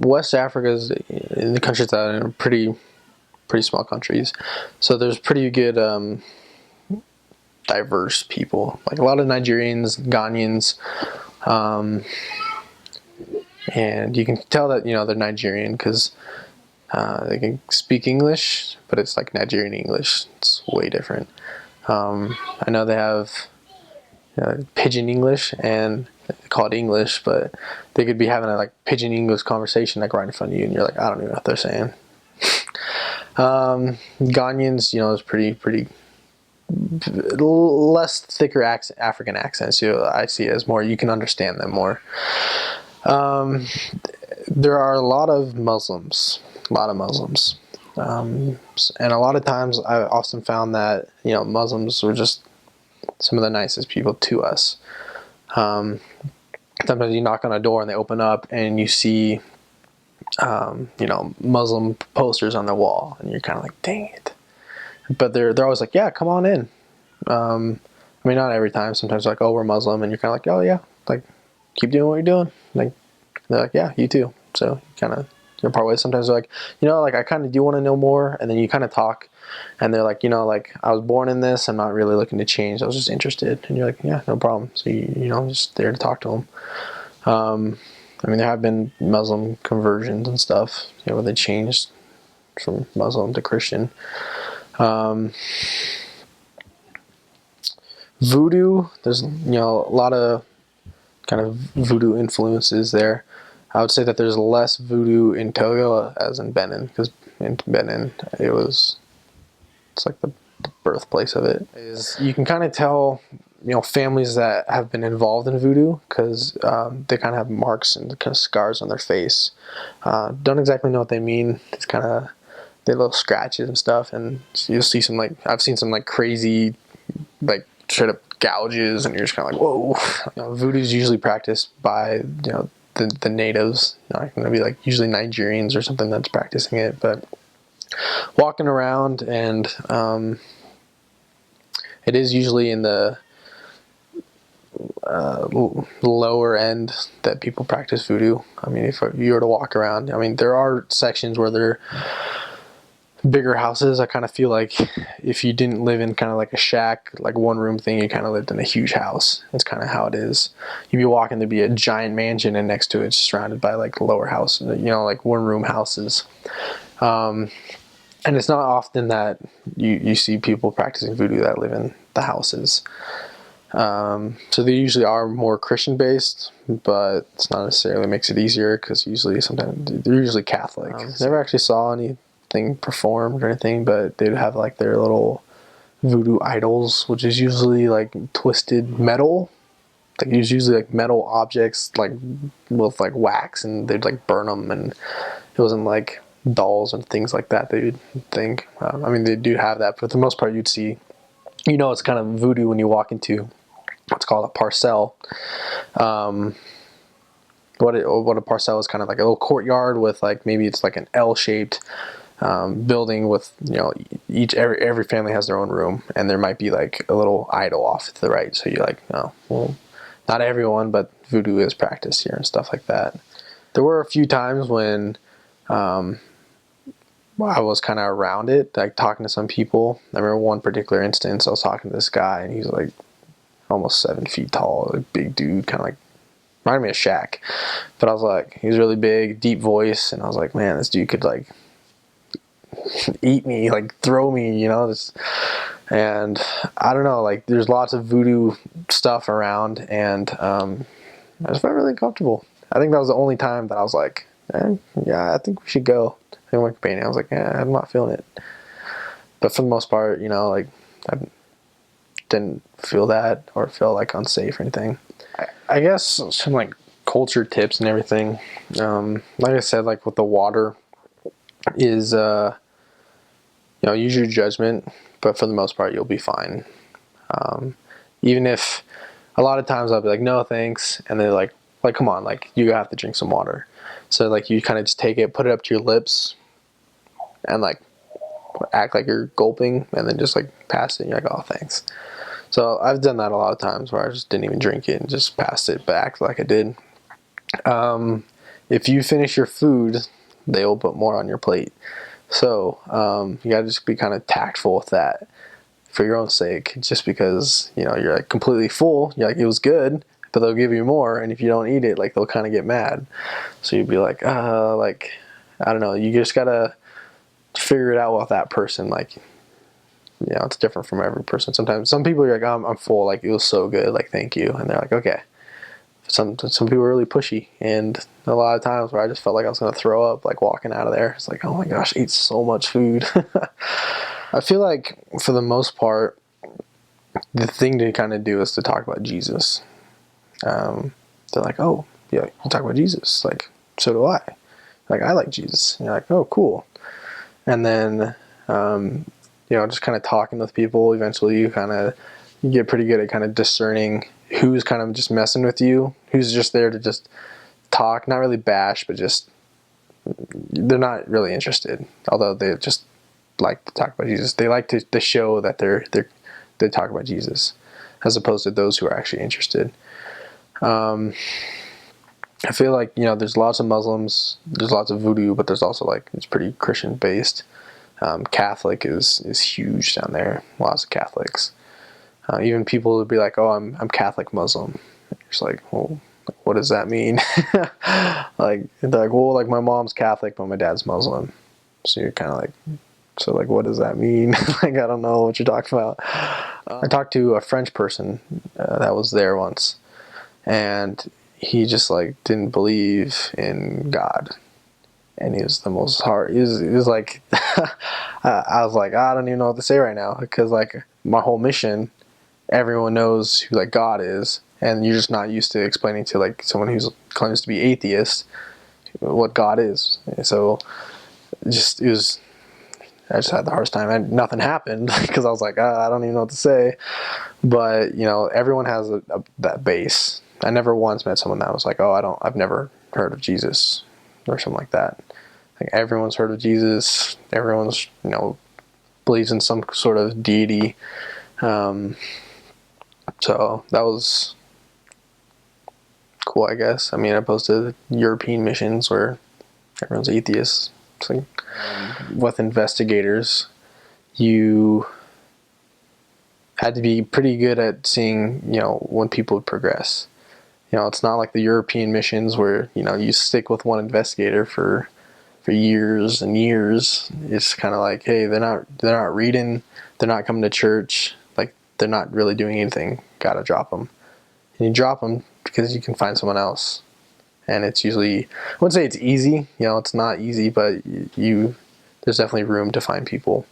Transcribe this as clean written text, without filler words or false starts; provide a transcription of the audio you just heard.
West Africa is in the countries that are pretty small countries, so there's pretty good diverse people, like a lot of Nigerians, Ghanaians, and you can tell that they're Nigerian because they can speak English, but it's like Nigerian English. It's way different. I know they have Pidgin English, and they call it English, but they could be having a like Pidgin English conversation like right in front of you, and you're like, I don't even know what they're saying. Ghanaians, is pretty less thicker African accents. I see it as more, you can understand them more. There are a lot of Muslims, and a lot of times I often found that Muslims were just some of the nicest people to us. Sometimes you knock on a door and they open up and you see Muslim posters on the wall, and you're kind of like, dang it. But they're always like, yeah, come on in. I mean, not every time. Sometimes they're like, oh, we're Muslim, and you're kind of like, oh yeah, like keep doing what you're doing. Like they're like, yeah, you too. So kind of part ways. Sometimes they're like, like I kind of do want to know more, and then you kind of talk, and they're like, like I was born in this. I'm not really looking to change. I was just interested, and you're like, yeah, no problem. So I'm just there to talk to them. I mean, there have been Muslim conversions and stuff, where they changed from Muslim to Christian. Voodoo, there's, a lot of kind of voodoo influences there. I would say that there's less voodoo in Togo as in Benin, because in Benin, it's like the birthplace of it. You can kind of tell, families that have been involved in voodoo because they kind of have marks and kind of scars on their face. Don't exactly know what they mean. It's kind of, they little scratches and stuff, and you'll see some I've seen some crazy straight up gouges, and you're just kind of like, whoa. Voodoo is usually practiced by the natives. It's going to be usually Nigerians or something that's practicing it, but walking around, and it is usually in the lower end that people practice voodoo. I mean, if you were to walk around, I mean, there are sections where they're bigger houses. I kind of feel like if you didn't live in kind of like a shack, like one room thing, you kind of lived in a huge house. That's kind of how it is. You'd be walking, there'd be a giant mansion, and next to it's surrounded by lower houses, like one room houses. And it's not often that you see people practicing voodoo that live in the houses. So they usually are more Christian based, but it's not necessarily makes it easier, because sometimes they're usually Catholic. Never actually saw anything performed or anything, but they'd have their little voodoo idols, which is usually twisted metal. It was usually metal objects with wax, and they'd burn them, and it wasn't dolls and things like that you'd think. I mean, they do have that, but for the most part you'd see, it's kind of voodoo when you walk into what's called a parcel. What a parcel is, kind of like a little courtyard with maybe it's an L-shaped building with every family has their own room, and there might be a little idol off to the right. So you're oh, well, not everyone, but voodoo is practiced here and stuff like that. There were a few times when I was kind of around it, talking to some people. I remember one particular instance, I was talking to this guy, and he was almost 7 feet tall, big dude, kind of reminded me of Shaq. But I was he was really big, deep voice, and I was like, man, this dude could eat me, throw me, and I don't know, there's lots of voodoo stuff around, and I just felt really comfortable. I think that was the only time that I was yeah, I think we should go. I went painting. I was yeah, I'm not feeling it. But for the most part, I didn't feel that or feel unsafe or anything. I guess some culture tips and everything. Like I said, with the water is use your judgment, but for the most part you'll be fine. Even if a lot of times I'll be no thanks, and they're come on, you have to drink some water. So you kind of just take it, put it up to your lips, and act like you're gulping, and then just pass it, and you're oh, thanks. So I've done that a lot of times where I just didn't even drink it and just passed it, but acted like I did. if you finish your food, they will put more on your plate. So you gotta just be kind of tactful with that for your own sake. Just because you're like completely full, you're like it was good, but they'll give you more, and if you don't eat it, like they'll kind of get mad. So you'd be like, like I don't know. You just gotta figure it out with that person. Like it's different from every person. Sometimes some people are like, I'm full. Like it was so good. Like thank you, and they're like, okay. Some people are really pushy, and a lot of times where I just felt like I was gonna throw up, like walking out of there. It's like, oh my gosh, I ate so much food. I feel like for the most part, the thing to kind of do is to talk about Jesus. They're like, oh yeah, you talk about Jesus. Like so do I. Like I like Jesus. And you're like, oh cool. And then just kind of talking with people. Eventually, you get pretty good at kind of discerning who's kind of just messing with you, who's just there to just talk, not really bash, but just they're not really interested. Although they just like to talk about Jesus, they like to show that they talk about Jesus, as opposed to those who are actually interested. I feel like there's lots of Muslims, there's lots of voodoo, but there's also like it's pretty Christian based. Catholic is huge down there. Lots of Catholics. Even people would be like, "Oh, I'm Catholic Muslim." You're just like, "Well, what does that mean?" Like they're like, "Well, like my mom's Catholic, but my dad's Muslim." So you're kind of like, "So like, what does that mean?" Like I don't know what you're talking about. I talked to a French person that was there once, and he just like didn't believe in God. And he was the most hard. He was like, I was like, I don't even know what to say right now, because like my whole mission, everyone knows who like God is, and you're just not used to explaining to like someone who claims to be atheist what God is. So I just had the hardest time, and nothing happened because I was like, I don't even know what to say. But everyone has that base. I never once met someone that was like, I've never heard of Jesus or something like that. Like everyone's heard of Jesus. Everyone's believes in some sort of deity. So that was cool, I guess. I mean, opposed to European missions where everyone's atheists. It's like, with investigators, you had to be pretty good at seeing, when people would progress. It's not like the European missions where, you stick with one investigator for years and years. It's kind of like, hey, they're not reading, they're not coming to church, like they're not really doing anything. Gotta drop them. And you drop them because you can find someone else. And it's usually, I wouldn't say it's easy. It's not easy, but there's definitely room to find people.